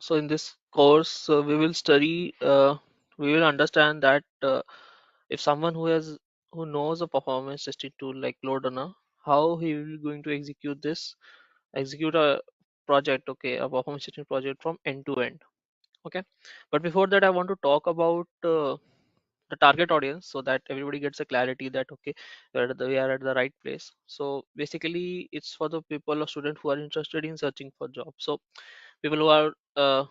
So in this course, we will understand that if someone who knows a performance testing tool like LoadRunner, how he will going to execute a project, okay, a performance testing project from end to end. Okay, but before that, I want to talk about the target audience so that everybody gets a clarity that okay, we are at the right place. So basically, it's for the people or students who are interested in searching for jobs. So people who are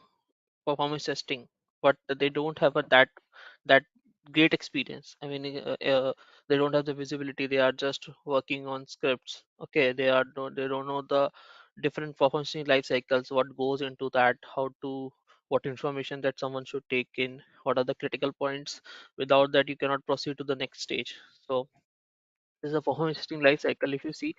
performance testing, but they don't have that great experience. I mean, they don't have the visibility. They are just working on scripts. Okay, they don't know the different performance life cycles, what goes into that, how to what information that someone should take in, what are the critical points. Without that, you cannot proceed to the next stage. So this is a performance testing life cycle. If you see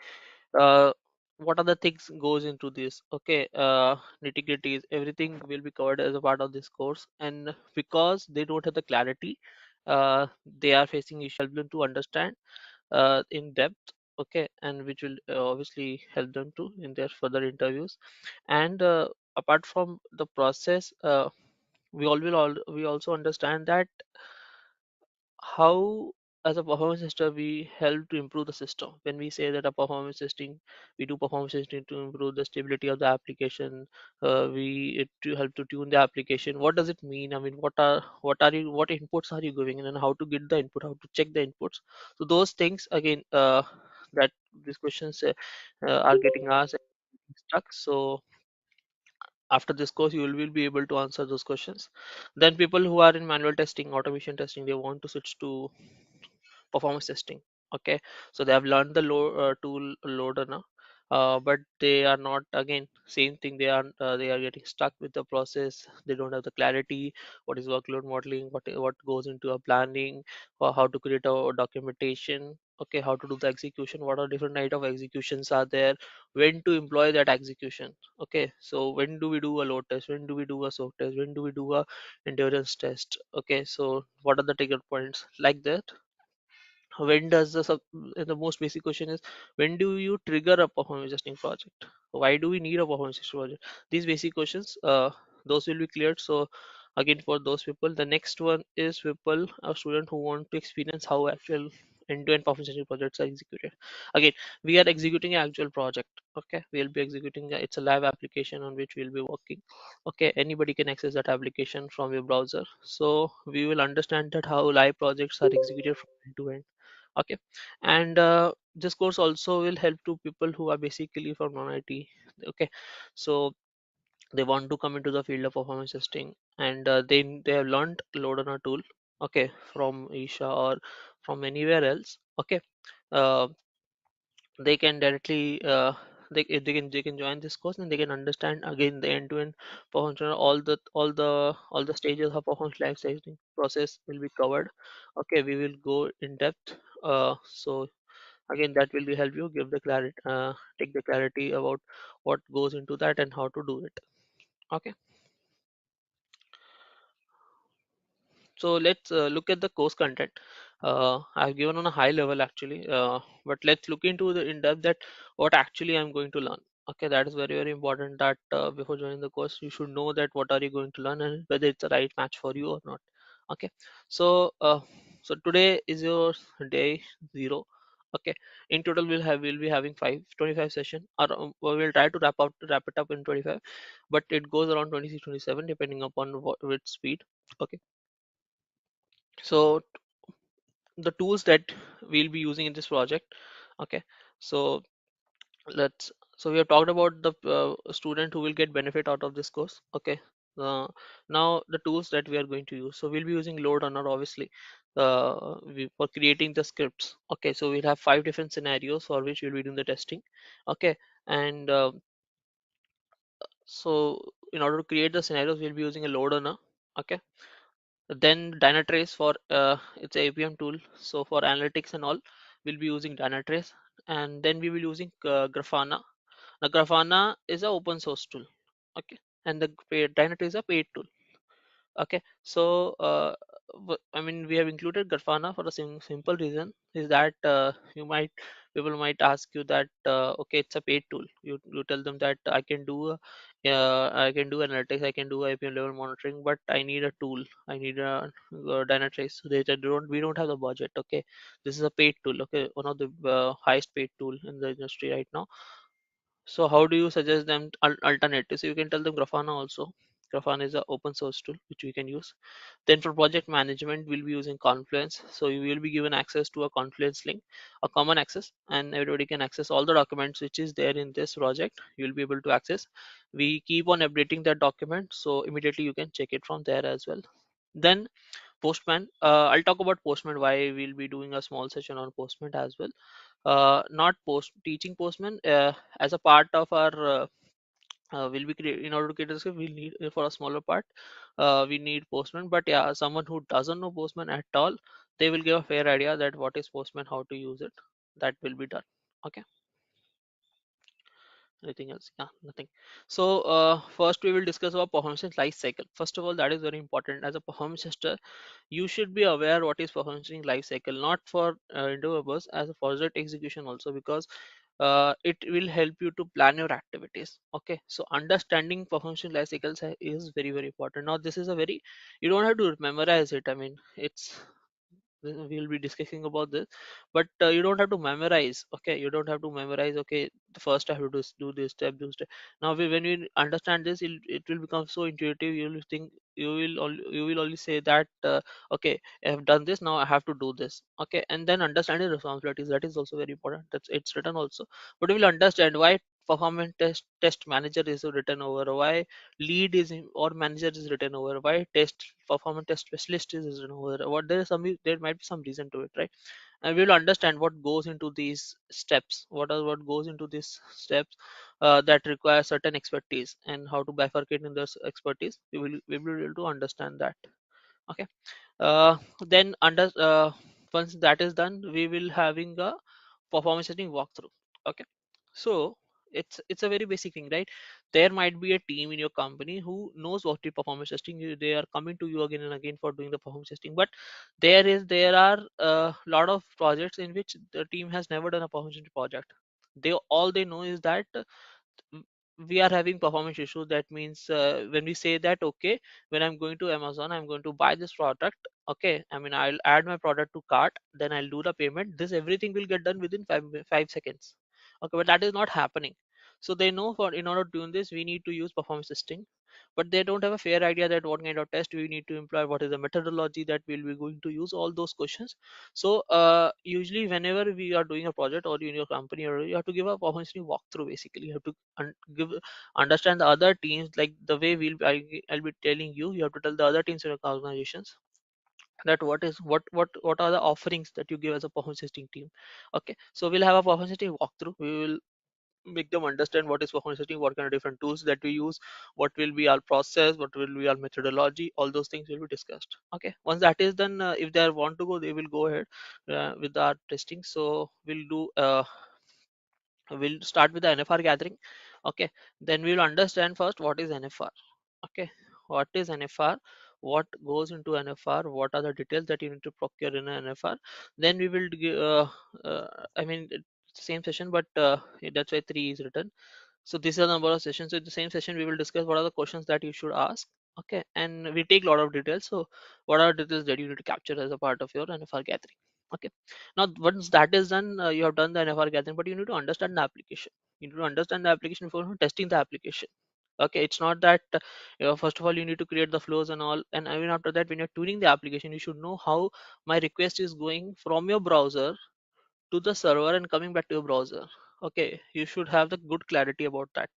uh, what other things goes into this, okay, nitty gritties, everything will be covered as a part of this course. And because they don't have the clarity, they are facing issue, help them to understand in depth, okay, and which will obviously help them to in their further interviews. And apart from the process, we also understand that how as a performance tester we help to improve the system. When we say that a performance testing, we do performance testing to improve the stability of the application. We it to help to tune the application. What does it mean? I mean, what inputs are you giving, and how to get the input, how to check the inputs. So those things again, that these questions are getting asked and stuck. So after this course you will be able to answer those questions. Then people who are in manual testing, automation testing, they want to switch to performance testing. Okay, so they have learned the tool loader now, but they are not, again same thing, they are getting stuck with the process. They don't have the clarity, what is workload modeling, what goes into a planning, or how to create a documentation, okay, how to do the execution, what are different type of executions are there, when to employ that execution. Okay, so when do we do a load test, when do we do a soak test, when do we do a endurance test. Okay, so what are the trigger points like that. When does the most basic question is, when do you trigger a performance testing project, why do we need a performance testing project. These basic questions, those will be cleared. So again, for those people, the next one is people, a student who want to experience how actual end-to-end performance testing projects are executed. Again, we are executing an actual project. Okay, we'll be executing it's a live application on which we'll be working. Okay, anybody can access that application from your browser. So we will understand that how live projects are executed from end to end. Okay, and this course also will help to people who are basically from non-IT. Okay, so they want to come into the field of performance testing, and they have learned load on a tool, okay, from Isha or from anywhere else. Okay, uh, they can directly they can join this course, and they can understand again the end-to-end performance, all the stages of performance life cycling process will be covered. Okay, we will go in depth. So again, that will help you give the clarity, take the clarity about what goes into that and how to do it. Okay, so let's look at the course content. I've given on a high level actually, but let's look into the in depth that what actually I'm going to learn. Okay, that is very very important. That before joining the course, you should know that what are you going to learn and whether it's the right match for you or not. Okay, so so today is your day zero. Okay, in total we'll be having 25 session, or we'll try to wrap it up in 25, but it goes around 26 27 depending upon which speed. Okay, so the tools that we'll be using in this project. Okay, so let's so we have talked about the student who will get benefit out of this course. Okay, now the tools that we are going to use, so we'll be using LoadRunner obviously, for creating the scripts. Okay, so we'll have 5 different scenarios for which we'll be doing the testing. Okay, and so in order to create the scenarios, we'll be using a LoadRunner. Okay, then Dynatrace for it's a APM tool. So for analytics and all, we'll be using Dynatrace, and then we will using Grafana. Now Grafana is a open source tool. Okay, and the Dynatrace is a paid tool. Okay, so I mean we have included Grafana for a simple reason is that you might people might ask you that okay, it's a paid tool. You tell them that I can do analytics, I can do IPM level monitoring, but I need a tool, I need a Dynatrace. So they said, don't we don't have the budget. Okay, this is a paid tool. Okay, one of the highest paid tool in the industry right now. So how do you suggest them alternatives? So you can tell them Grafana also. Grafana is an open source tool which we can use. Then for project management, we'll be using Confluence. So you will be given access to a Confluence link, a common access, and everybody can access all the documents which is there in this project. You'll be able to access. We keep on updating that document, so immediately you can check it from there as well. Then Postman. I'll talk about Postman. Why we'll be doing a small session on Postman as well. Not post teaching Postman as a part of our will be create in order to create a script we'll need for a smaller part we need Postman. But yeah, someone who doesn't know Postman at all, they will give a fair idea that what is Postman, how to use it. That will be done. Okay, anything else? Yeah, nothing. So first we will discuss about performance life cycle. First of all, that is very important. As a performance tester, you should be aware what is performance life cycle, not for developers, as a project execution also, because it will help you to plan your activities. Okay, so understanding performance life cycles is very very important. Now this is a very, you don't have to memorize it. I mean, it's we'll be discussing about this, but you don't have to memorize. Okay, you don't have to memorize. Okay, the first I have to do this step, do step. Now when you understand this, it will become so intuitive. You will think, you will only say that okay, I have done this, now I have to do this. Okay, and then understanding responsibilities, that is also very important. That's it's written also. But you will understand why performance test manager is written over, why lead is or manager is written over, why test performance test specialist is written over. What there is some, there might be some reason to it, right? And we will understand what goes into these steps, what goes into these steps that require certain expertise, and how to bifurcate in this expertise. We will be able to understand that. Okay, then once that is done, we will having a performance testing walkthrough. Okay, so it's a very basic thing, right? There might be a team in your company who knows what the performance testing. They are coming to you again and again for doing the performance testing, but there are a lot of projects in which the team has never done a performance testing project. They know is that w- we are having performance issues. That means when we say that okay, when I'm going to Amazon, I'm going to buy this product. Okay, I mean, I'll add my product to cart, then I'll do the payment. This everything will get done within 5 seconds. Okay, but that is not happening. So they know, for in order to do this we need to use performance testing, but they don't have a fair idea that what kind of test we need to employ, what is the methodology that we'll be going to use, all those questions. So usually whenever we are doing a project or in your company, or you have to give a performance walkthrough. Basically you have to give understand the other teams, like the way I'll be telling you. You have to tell the other teams in your organizations that what are the offerings that you give as a performance testing team. Okay, so we'll have a performance testing walkthrough. We will make them understand what is performance testing, what kind of different tools that we use, what will be our process, what will be our methodology. All those things will be discussed. Okay, once that is done, if they want to go, they will go ahead with our testing. So we'll start with the NFR gathering. Okay, then we will understand first what is NFR. Okay, what is NFR, what goes into NFR, what are the details that you need to procure in an NFR. Then we will uh, I mean, it's the same session, but that's why 3 is written. So these are the number of sessions. So in the same session we will discuss what are the questions that you should ask. Okay, and we take a lot of details. So what are details that you need to capture as a part of your NFR gathering. Okay, now once that is done, you have done the NFR gathering, but you need to understand the application. You need to understand the application before testing the application. Okay, it's not that first of all you need to create the flows and all, and even after that when you're tuning the application, you should know how my request is going from your browser to the server and coming back to your browser. Okay, you should have the good clarity about that.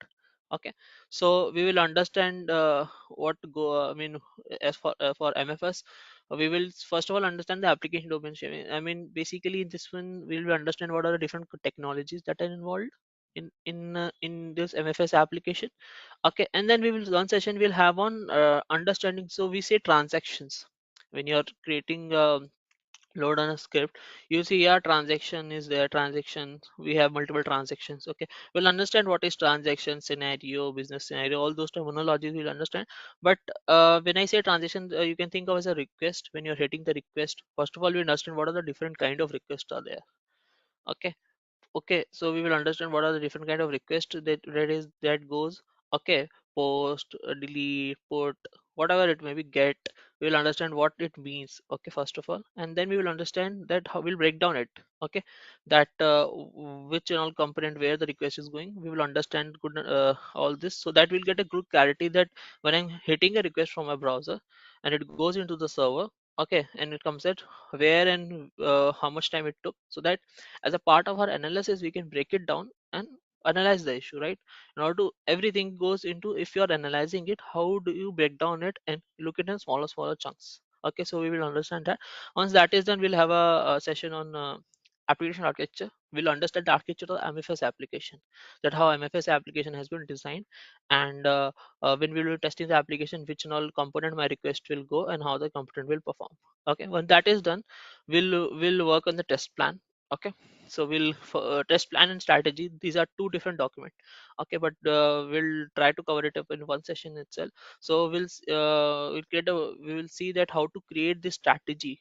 Okay, so we will understand what go I mean, as for MFS, we will first of all understand the application domain sharing. I mean, basically in this one we will understand what are the different technologies that are involved in this MFS application. Okay, and then we will, one session we'll have on understanding. So we say transactions. When you're creating load on a script, you see, yeah, transaction is there, transaction, we have multiple transactions. Okay, we'll understand what is transaction, scenario, business scenario, all those terminologies we'll understand. But when I say transaction, you can think of as a request. When you're hitting the request, first of all we understand what are the different kind of requests are there. Okay, Okay, so we will understand what are the different kind of requests that goes. Okay, post, delete, put, whatever it may be, get. We will understand what it means. Okay, first of all, and then we will understand that how we'll break down it. Okay, that which and all component where the request is going. We will understand good all this, so that we'll get a good clarity that when I'm hitting a request from a browser and it goes into the server. Okay, and it comes at where and how much time it took, so that as a part of our analysis we can break it down and analyze the issue, right? In order to everything goes into, if you're analyzing it, how do you break down it and look at it in smaller chunks. Okay, so we will understand that. Once that is done, we'll have a session on application architecture. We'll understand the architecture of MFS application, that how MFS application has been designed, and when we will testing the application, which and all component my request will go and how the component will perform. Okay, when that is done, we'll work on the test plan. Okay, so we'll test plan and strategy, these are two different documents. Okay, but we'll try to cover it up in one session itself. So we will see that how to create this strategy.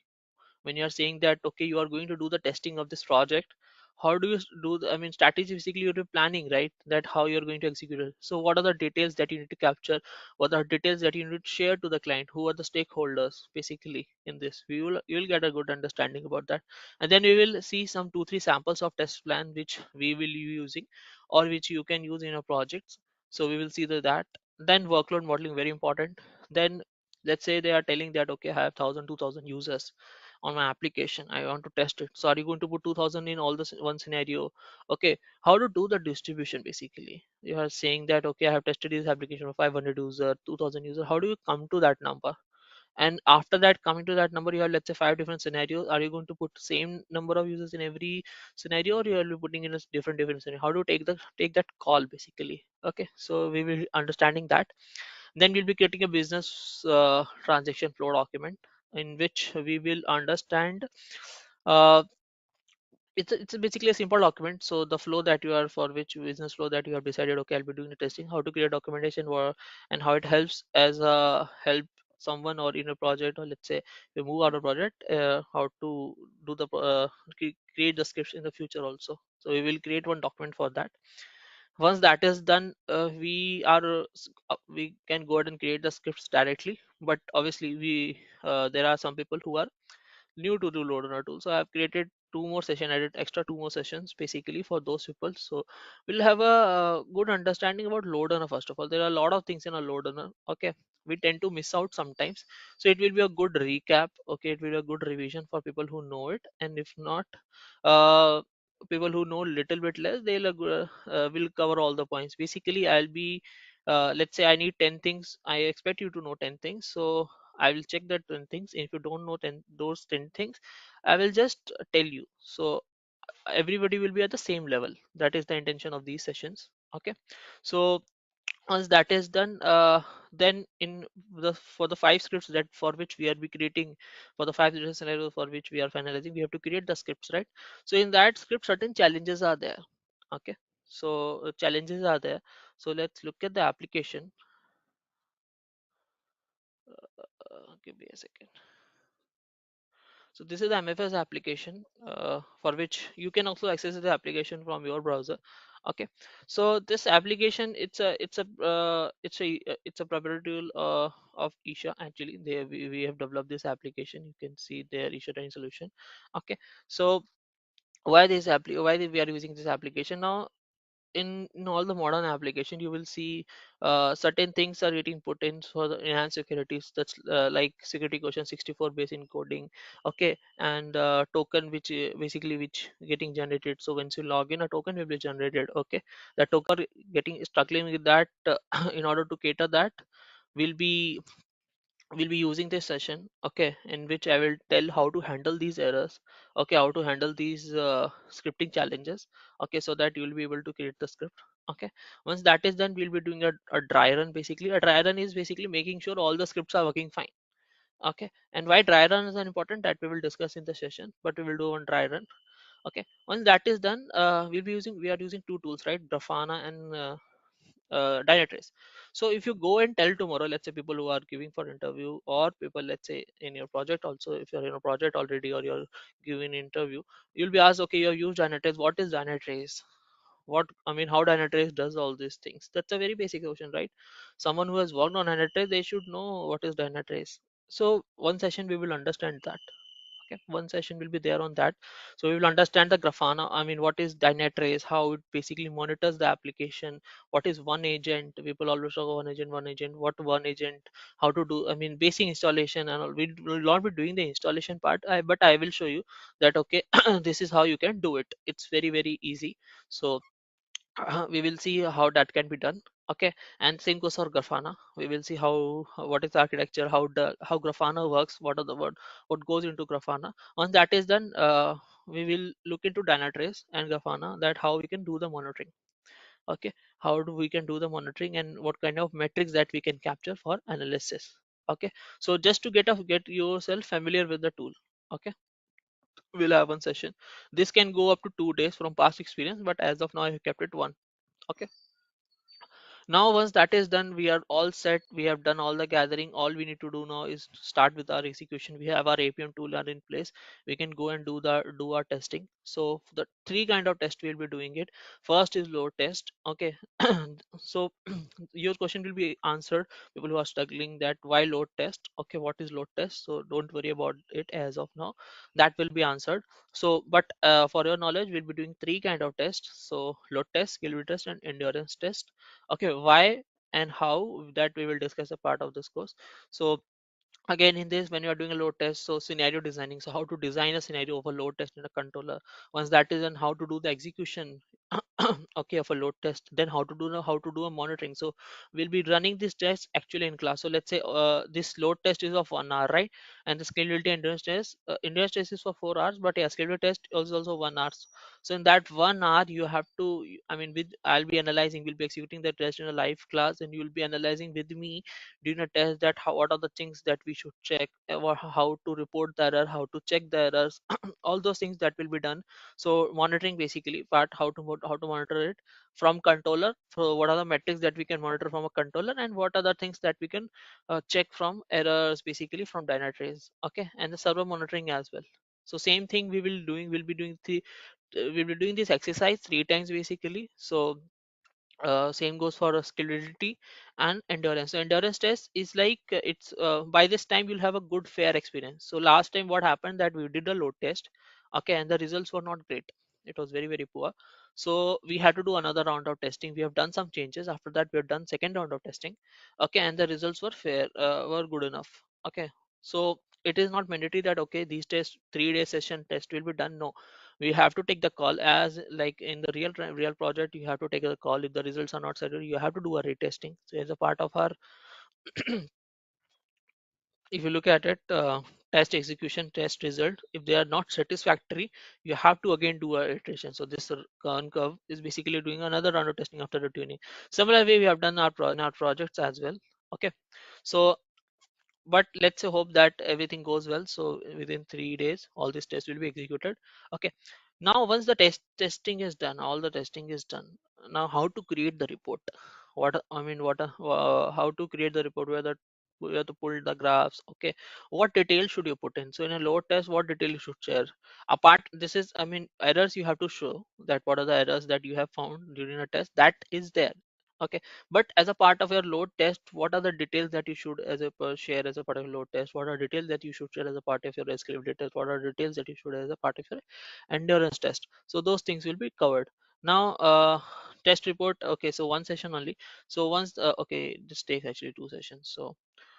When you are saying that okay, you are going to do the testing of this project, how do you do the, I mean, strategy basically you're planning, right? That how you're going to execute it. So what are the details that you need to capture, what are details that you need to share to the client, who are the stakeholders basically in this. You will get a good understanding about that. And then we will see some 2 3 samples of test plan which we will be using, or which you can use in your projects. So we will see that. Then workload modeling, very important. Then let's say they are telling that okay, I have 1,000 2,000 users on my application, I want to test it. So are you going to put 2,000 in all this one scenario? Okay, how to do the distribution basically. You are saying that okay, I have tested this application for 500 user, 2,000 user. How do you come to that number? And after that, coming to that number, you have let's say 5 different scenarios. Are you going to put same number of users in every scenario, or you will be putting in a different scenario? How to take that call basically? Okay, so we will understanding that. Then we'll be creating a business transaction flow document in which we will understand. Uh, it's basically a simple document. So the flow that you are, for which business flow that you have decided, okay, I'll be doing the testing, how to create documentation, and how it helps as a help someone or in a project, or let's say we move out of project, how to do the create the scripts in the future also. So we will create one document for that. Once that is done, we can go ahead and create the scripts directly. But obviously there are some people who are new to do LoadRunner tool. So I have created two more session, added extra two more sessions basically for those people. So we'll have a good understanding about LoadRunner. First of all, there are a lot of things in a LoadRunner. Okay, we tend to miss out sometimes. So it will be a good recap. Okay, it will be a good revision for people who know it, and if not, uh, people who know little bit less, they'll will cover all the points. Basically, I'll be let's say I need 10 things. I expect you to know 10 things. So I will check that 10 things. If you don't know 10 those 10 things, I will just tell you. So everybody will be at the same level. That is the intention of these sessions. Okay. So once that is done, then in the for the 5 scripts that for which we are be creating, for the 5 different scenarios for which we are finalizing, we have to create the scripts, right? So in that script, certain challenges are there. Okay. So challenges are there. So let's look at the application. Give me a second. So this is the MFS application, for which you can also access the application from your browser. Okay. So this application, it's a proprietary tool of Isha. Actually, we have developed this application. You can see there, Isha Training Solution. Okay. So why we are using this application now? In all the modern application, you will see certain things are getting put in for the enhanced securities. That's like security question 64 base encoding. Okay, and token which basically which getting generated. So once you log in, a token will be generated. Okay, the token getting struggling with that. In order to cater that, will be we'll be using this session, okay, in which I will tell how to handle these errors. Okay, how to handle these scripting challenges. Okay, so that you'll be able to create the script. Okay, once that is done, we'll be doing a dry run. Basically, a dry run is basically making sure all the scripts are working fine. Okay, and why dry run is important, that we will discuss in the session, but we will do one dry run. Okay, once that is done, we are using two tools, right? Grafana and Dynatrace. So if you go and tell tomorrow, let's say people who are giving for interview, or people, let's say in your project also, if you're in a project already or you're giving interview, you'll be asked, okay, you have used Dynatrace, what is Dynatrace? What, I mean, how Dynatrace does all these things? That's a very basic question, right? Someone who has worked on Dynatrace, they should know what is Dynatrace. So one session we will understand that. Okay, one session will be there on that. So we will understand the Grafana, I mean, what is Dynatrace, how it basically monitors the application, what is one agent. People always talk one agent, what one agent, how to do, I mean, basic installation and all. We will not be doing the installation part, but I will show you that, okay, this is how you can do it. It's very, very easy. So we will see how that can be done. Okay, and same goes for Grafana. We will see what is the architecture, how Grafana works, what are the what goes into Grafana. Once that is done, we will look into Dynatrace and Grafana, that how we can do the monitoring. Okay, how do we can do the monitoring, and what kind of metrics that we can capture for analysis. Okay, so just to get yourself familiar with the tool. Okay, we'll have one session. This can go up to 2 days from past experience, but as of now I have kept it one. Okay, now once that is done, we are all set. We have done all the gathering. All we need to do now is to start with our execution. We have our APM tool are in place. We can go and do our testing. So the three kind of test we'll be doing it. First is load test. Okay, so your question will be answered. People who are struggling, that why load test? Okay, what is load test? So don't worry about it as of now. That will be answered. So but for your knowledge, we'll be doing three kind of tests. So load test, scalability test, and endurance test. Okay, why and how, that we will discuss a part of this course. So again, in this, when you are doing a load test, so scenario designing, so how to design a scenario of a load test in a controller. Once that is done, how to do the execution okay, of a load test. Then how to do a monitoring. So we'll be running this test actually in class. So let's say this load test is of 1 hour, right? And the scalability endurance test is for 4 hours, but yeah, scalability test is also 1 hour. So in that 1 hour, you have to, I mean, with I'll be analyzing, we'll be executing the test in a live class, and you'll be analyzing with me during a test, that what are the things that we should check, how to report the error, how to check the errors, all those things that will be done. So monitoring basically part, how to monitor it from controller. So what are the metrics that we can monitor from a controller, and what are the things that we can check from errors basically from Dynatrace. Okay, and the server monitoring as well. So same thing we'll be doing we'll be doing this exercise 3 times basically. So same goes for scalability and endurance. So endurance test is like it's by this time you'll have a good fair experience. So last time what happened, that we did a load test, okay, and the results were not great. It was very, very poor. So we had to do another round of testing. We have done some changes. After that, we have done second round of testing, okay, and the results were fair, were good enough. Okay, so it is not mandatory that, okay, these tests 3 day session test will be done. No, we have to take the call, as like in the real project. You have to take a call. If the results are not certain, you have to do a retesting. So as a part of our if you look at it, test execution, test result, if they are not satisfactory, you have to again do a iteration. So this curve is basically doing another round of testing after the tuning. Similar way we have done in our projects as well. Okay, so but let's say hope that everything goes well. So within 3 days all these tests will be executed. Okay, now once the testing is done, all the testing is done. Now how to create the report? What I mean, how to create the report, where to pull the graphs. Okay, what details should you put in? So in a load test, what detail you should share? Apart, this is, I mean, errors you have to show, that what are the errors that you have found during a test, that is there. Okay, but as a part of your load test, what are the details that you should share as a part of your load test? What are details that you should share as a part of your scalability test? What are details that you should as a part of your endurance test? So those things will be covered. Now test report. Okay, so one session only. So once okay, this takes actually 2 sessions.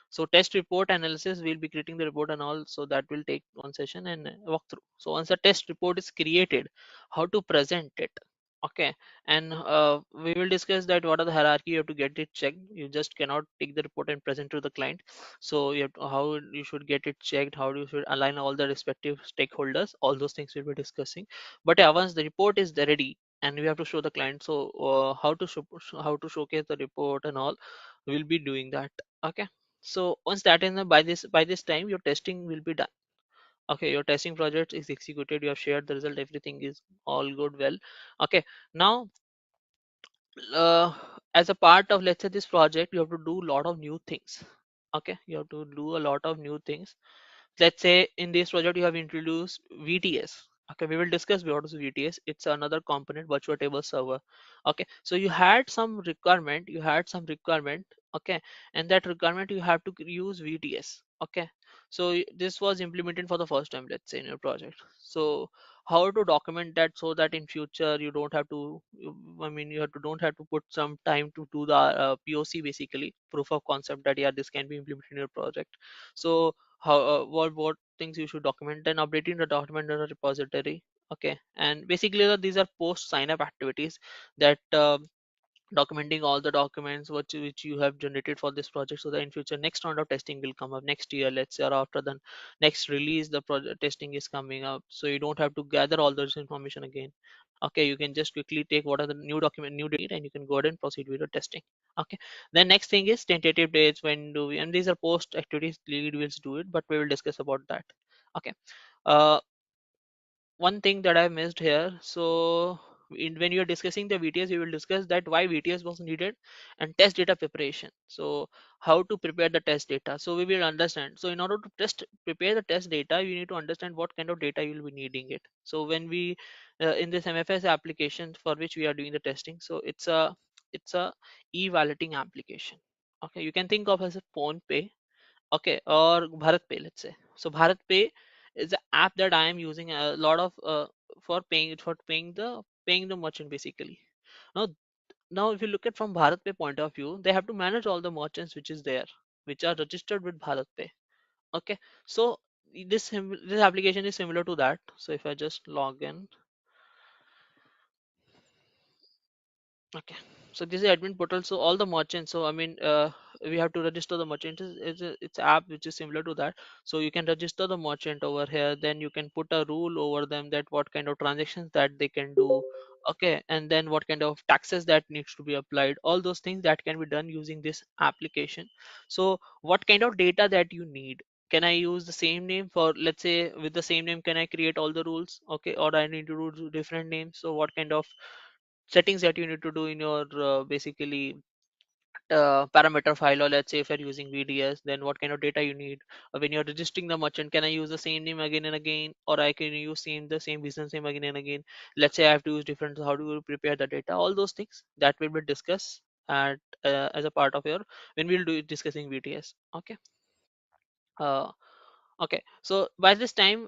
So test report analysis, we'll be creating the report and all. So that will take one session and walk through. So once a test report is created, how to present it? Okay, and we will discuss that what are the hierarchy you have to get it checked. You just cannot take the report and present to the client. So you have to, how you should get it checked, how you should align all the respective stakeholders. All those things we'll be discussing. But yeah, once the report is ready and we have to show the client, so how to showcase the report and all, we'll be doing that. Okay, so once that is by this time your testing will be done. Okay, your testing project is executed, you have shared the result, everything is all good, well. Okay, now uh, as a part of, let's say, this project, you have to do a lot of new things. Okay, you have to do a lot of new things. Let's say in this project you have introduced VTS. Okay, we will discuss what is VTS. It's another component, virtual table server. Okay, so you had some requirement. Okay, and that requirement you have to use VTS. Okay, so this was implemented for the first time, let's say, in your project. So how to document that so that in future you don't have to I mean you have to don't have to put some time to do the POC, basically proof of concept, that yeah, this can be implemented in your project. So how what things you should document, then updating the document in a repository. Okay, and basically these are post sign up activities that documenting all the documents which you have generated for this project, so that in future next round of testing will come up next year, let's say, or after the next release the project testing is coming up, so you don't have to gather all this information again. Okay, you can just quickly take what are the new data, and you can go ahead and proceed with the testing. Okay, then next thing is tentative dates, when do we, and these are post activities, lead will do it, but we will discuss about that. Okay, uh, one thing that I missed here. So, when you are discussing the VTS, you will discuss that why VTS was needed and test data preparation. So, how to prepare the test data. So, we will understand. So, in order to prepare the test data, you need to understand what kind of data you will be needing it. So, when we in this MFS application for which we are doing the testing, so it's a e-validating application. Okay, you can think of as a phone pay. Okay, or Bharat Pay, let's say. So Bharat Pay is the app that I am using a lot of for paying the merchant, basically. Now now if you look at from Bharat Pay point of view, they have to manage all the merchants which is there, which are registered with Bharat Pay. Okay, so this application is similar to that. So if I just log in. Okay, so this is admin portal. So all the merchants. So I mean, we have to register the merchant. It's app which is similar to that. So you can register the merchant over here. Then you can put a rule over them that what kind of transactions that they can do. Okay, and then what kind of taxes that needs to be applied. All those things that can be done using this application. So what kind of data that you need? Can I use the same name for, let's say, with the same name, can I create all the rules? Okay, or I need to do different names. So what kind of settings that you need to do in your basically parameter file, or let's say if you're using VDS, then what kind of data you need. When you're registering the merchant, can I use the same name again and again, or I can use the same business name again and again? Let's say I have to use different, how do you prepare the data? All those things that will be discussed at as a part of your, when we'll do discussing VTS. Okay, uh, okay, so by this time